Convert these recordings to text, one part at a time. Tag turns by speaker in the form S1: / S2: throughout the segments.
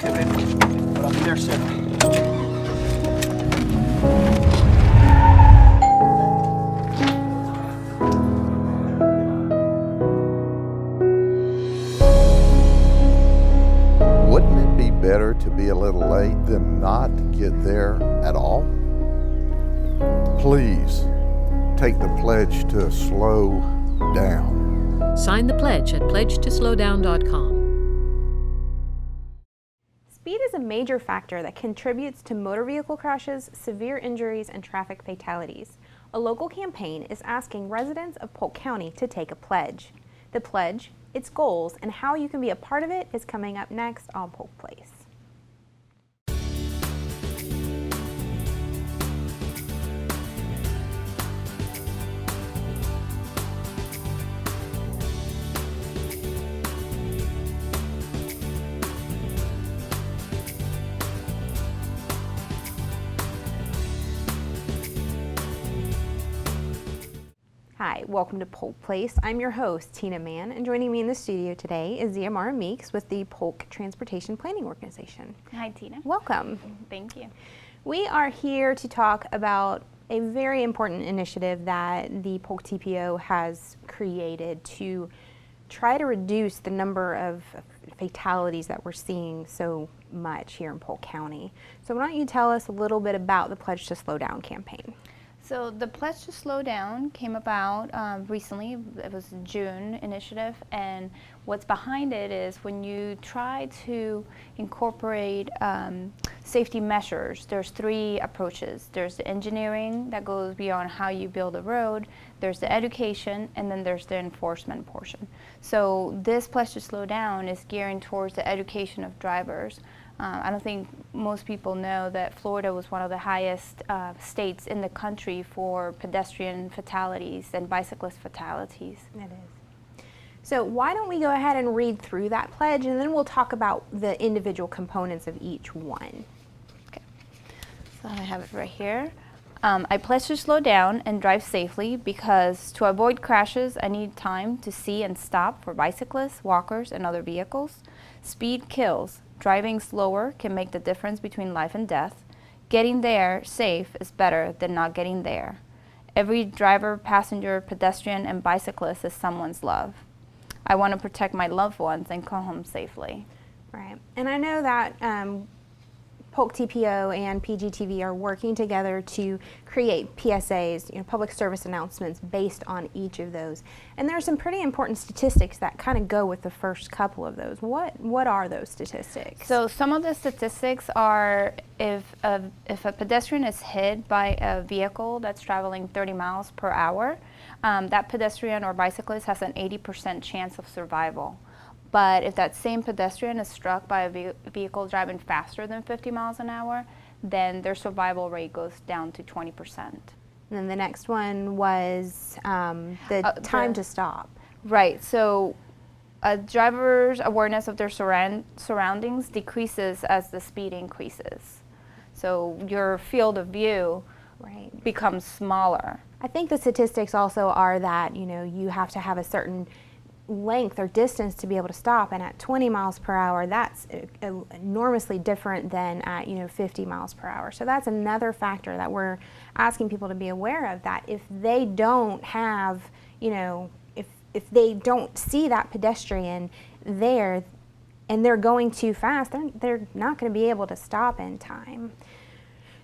S1: Okay, baby. But I'll be there soon.
S2: Wouldn't it be better to be a little late than not get there at all? Please take the pledge to slow down.
S3: Sign the pledge at pledgetoslowdown.com.
S4: Speed is a major factor that contributes to motor vehicle crashes, severe injuries, and traffic fatalities. A local campaign is asking residents of Polk County to take a pledge. The pledge, its goals, and how you can be a part of it is coming up next on Polk Place. Hi, welcome to Polk Place. I'm your host, Tina Mann, and joining me in the studio today is Ziamara Meeks with the Polk Transportation Planning Organization.
S5: Hi, Tina.
S4: Welcome.
S5: Thank you.
S4: We are here to talk about a very important initiative that the Polk TPO has created to try to reduce the number of fatalities that we're seeing so much here in Polk County. So why don't you tell us a little bit about the Pledge to Slow Down campaign?
S5: So the Pledge to Slow Down came about recently. It was a June initiative, and what's behind it is when you try to incorporate safety measures, there's three approaches. There's the engineering that goes beyond how you build a road, there's the education, and then there's the enforcement portion. So this Pledge to Slow Down is gearing towards the education of drivers. I don't think most people know that Florida was one of the highest states in the country for pedestrian fatalities and bicyclist fatalities.
S4: It is. So why don't we go ahead and read through that pledge, and then we'll talk about the individual components of each one.
S5: Okay. So I have it right here. I pledge to slow down and drive safely because to avoid crashes, I need time to see and stop for bicyclists, walkers, and other vehicles. Speed kills. Driving slower can make the difference between life and death. Getting there safe is better than not getting there. Every driver, passenger, pedestrian, and bicyclist is someone's love. I want to protect my loved ones and come home safely.
S4: Right. And I know that Polk TPO and PGTV are working together to create PSAs, public service announcements based on each of those. And there are some pretty important statistics that kind of go with the first couple of those. What are those statistics?
S5: So some of the statistics are if a pedestrian is hit by a vehicle that's traveling 30 miles per hour, that pedestrian or bicyclist has an 80% chance of survival. But if that same pedestrian is struck by a vehicle driving faster than 50 miles an hour, then their survival rate goes down to 20%.
S4: And then the next one was the time to stop.
S5: Right. So a driver's awareness of their surroundings decreases as the speed increases. So your field of view becomes smaller.
S4: I think the statistics also are that, you have to have a certain length or distance to be able to stop, and at 20 miles per hour that's enormously different than at 50 miles per hour. So that's another factor that we're asking people to be aware of, that if they don't have if they don't see that pedestrian there and they're going too fast, they're not going to be able to stop in time.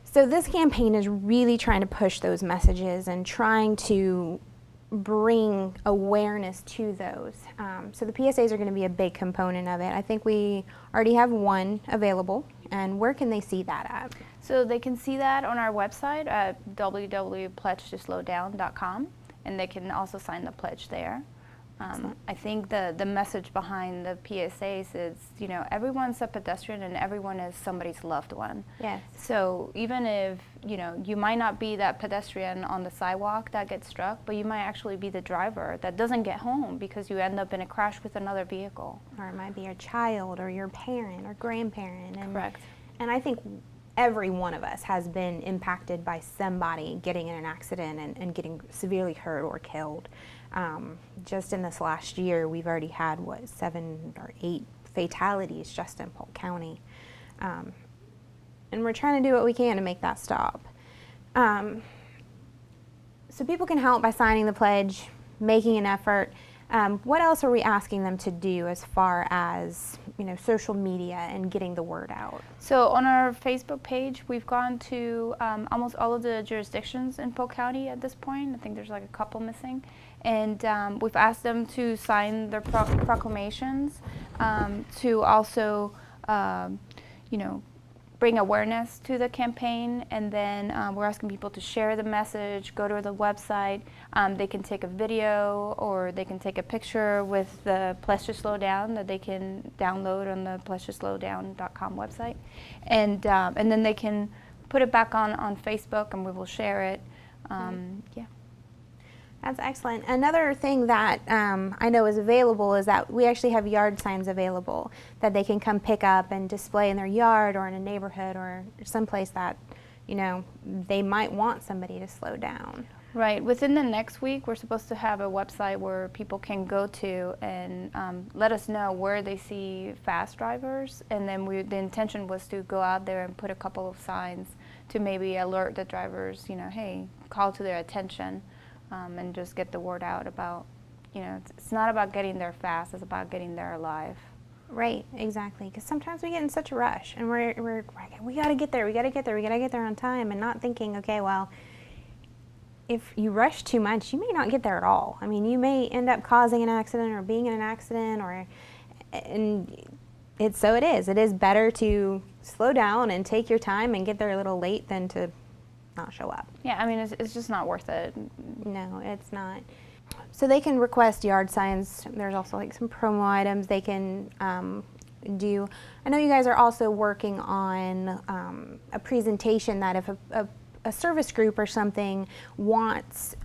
S4: So this campaign is really trying to push those messages and trying to bring awareness to those. So the PSAs are going to be a big component of it. I think we already have one available. And where can they see that at?
S5: So they can see that on our website at www.pledgetoslowdown.com, and they can also sign the pledge there. I think the message behind the PSAs is, everyone's a pedestrian and everyone is somebody's loved one.
S4: Yes.
S5: So even if, you might not be that pedestrian on the sidewalk that gets struck, but you might actually be the driver that doesn't get home because you end up in a crash with another vehicle.
S4: Or it might be your child or your parent or grandparent.
S5: Correct.
S4: And I think every one of us has been impacted by somebody getting in an accident and getting severely hurt or killed. Just in this last year, we've already had, 7 or 8 fatalities just in Polk County. And we're trying to do what we can to make that stop. So people can help by signing the pledge, making an effort. What else are we asking them to do as far as, social media and getting the word out?
S5: So on our Facebook page, we've gone to almost all of the jurisdictions in Polk County at this point. I think there's like a couple missing. And we've asked them to sign their proclamations, to also, bring awareness to the campaign, and then we're asking people to share the message, go to the website. They can take a video or they can take a picture with the Pledge to Slow Down that they can download on the pledgetoslowdown.com website. And then they can put it back on Facebook and we will share it. Yeah.
S4: That's excellent. Another thing that I know is available is that we actually have yard signs available that they can come pick up and display in their yard or in a neighborhood or someplace that, they might want somebody to slow down.
S5: Right. Within the next week, we're supposed to have a website where people can go to and let us know where they see fast drivers. And then the intention was to go out there and put a couple of signs to maybe alert the drivers, hey, call to their attention. And just get the word out about, it's not about getting there fast, it's about getting there alive.
S4: Right, exactly. Because sometimes we get in such a rush and we're we got to get there, we got to get there, we got to get there on time, and not thinking, okay, well, if you rush too much, you may not get there at all. I mean, you may end up causing an accident or being in an accident, and it is better to slow down and take your time and get there a little late than to not show up.
S5: Yeah, I mean, it's just not worth it.
S4: No, it's not. So they can request yard signs. There's also like some promo items they can do. I know you guys are also working on a presentation that if a service group or something wants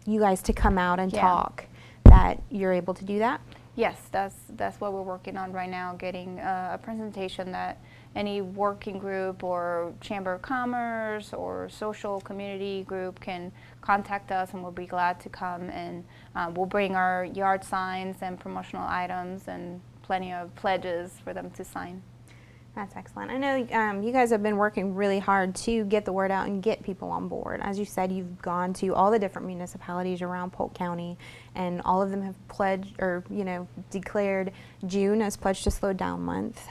S4: you guys to come out and talk, that you're able to do that?
S5: Yes, that's what we're working on right now, getting a presentation that any working group or Chamber of Commerce or social community group can contact us, and we'll be glad to come, and we'll bring our yard signs and promotional items and plenty of pledges for them to sign.
S4: That's excellent. I know you guys have been working really hard to get the word out and get people on board. As you said, you've gone to all the different municipalities around Polk County, and all of them have pledged or declared June as Pledge to Slow Down Month.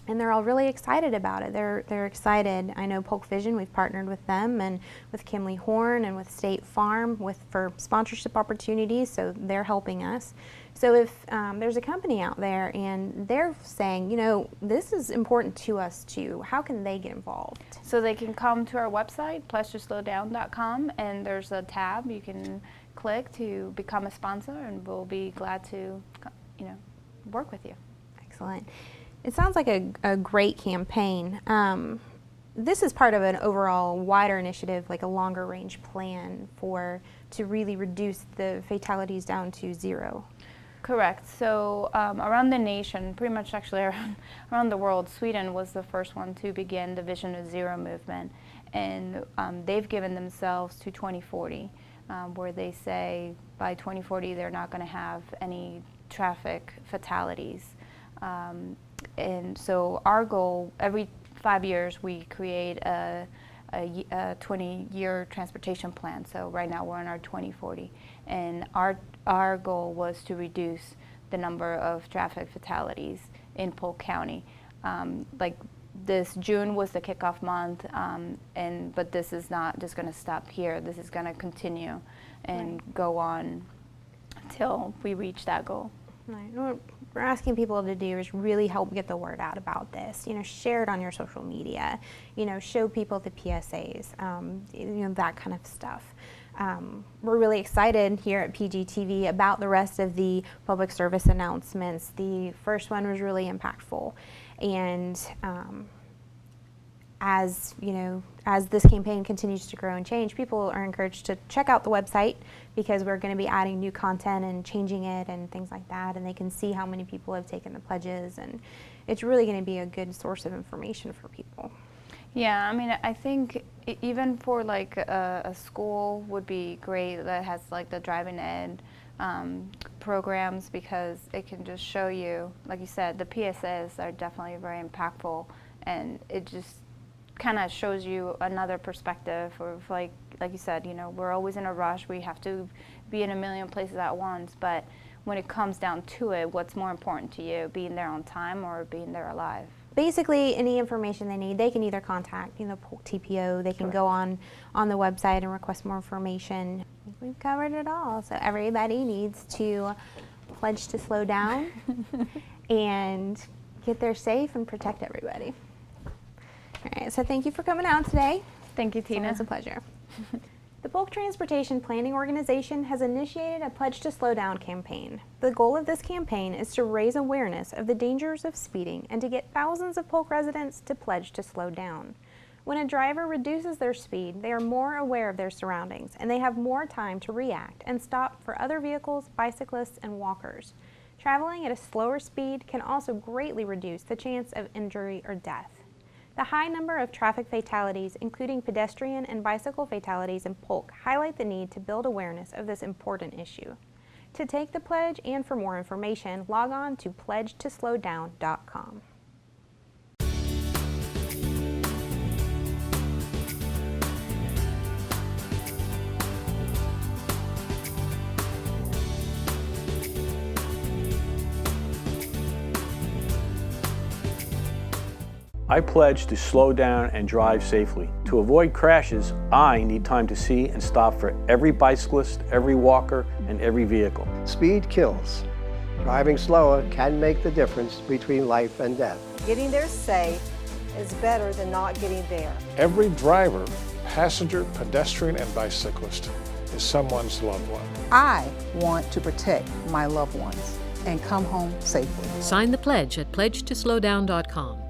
S4: And they're all really excited about it. They're excited. I know Polk Vision, we've partnered with them and with Kimley Horn and with State Farm for sponsorship opportunities, so they're helping us. So if there's a company out there and they're saying, this is important to us too, how can they get involved?
S5: So they can come to our website, pledgetoslowdown.com, and there's a tab you can click to become a sponsor, and we'll be glad to, work with you.
S4: Excellent. It sounds like a great campaign. This is part of an overall wider initiative, like a longer range plan to really reduce the fatalities down to zero.
S5: Correct. So around the nation, pretty much actually around the world, Sweden was the first one to begin the Vision of Zero movement. And they've given themselves to 2040, where they say by 2040 they're not going to have any traffic fatalities. And so our goal, every 5 years we create a 20-year transportation plan. So right now we're on our 2040, and our goal was to reduce the number of traffic fatalities in Polk County. Like this June was the kickoff month, but this is not just going to stop here. This is going to continue and go on until we reach that goal.
S4: Right. What we're asking people to do is really help get the word out about this. Share it on your social media. Show people the PSAs. That kind of stuff. We're really excited here at PGTV about the rest of the public service announcements. The first one was really impactful, and as this campaign continues to grow and change, people are encouraged to check out the website, because we're going to be adding new content and changing it and things like that, and they can see how many people have taken the pledges, and it's really going to be a good source of information for people.
S5: Yeah, I mean, I think even for like a school would be great that has like the driving ed programs because it can just show you, like you said, the PSAs are definitely very impactful, and it just kind of shows you another perspective of like you said, you know, we're always in a rush. We have to be in a million places at once, but when it comes down to it, what's more important to you, being there on time or being there alive?
S4: Basically, any information they need, they can either contact, you know, Polk TPO. They can go on the website and request more information. I think we've covered it all. So everybody needs to pledge to slow down and get there safe and protect everybody. All right. So thank you for coming out today.
S5: Thank you, Tina.
S4: It's a pleasure. The Polk Transportation Planning Organization has initiated a Pledge to Slow Down campaign. The goal of this campaign is to raise awareness of the dangers of speeding and to get thousands of Polk residents to pledge to slow down. When a driver reduces their speed, they are more aware of their surroundings and they have more time to react and stop for other vehicles, bicyclists, and walkers. Traveling at a slower speed can also greatly reduce the chance of injury or death. The high number of traffic fatalities, including pedestrian and bicycle fatalities in Polk, highlight the need to build awareness of this important issue. To take the pledge and for more information, log on to pledgetoslowdown.com.
S6: I pledge to slow down and drive safely. To avoid crashes, I need time to see and stop for every bicyclist, every walker, and every vehicle.
S7: Speed kills. Driving slower can make the difference between life and death.
S8: Getting there safe is better than not getting there.
S9: Every driver, passenger, pedestrian, and bicyclist is someone's loved one.
S8: I want to protect my loved ones and come home safely.
S3: Sign the pledge at pledgetoslowdown.com.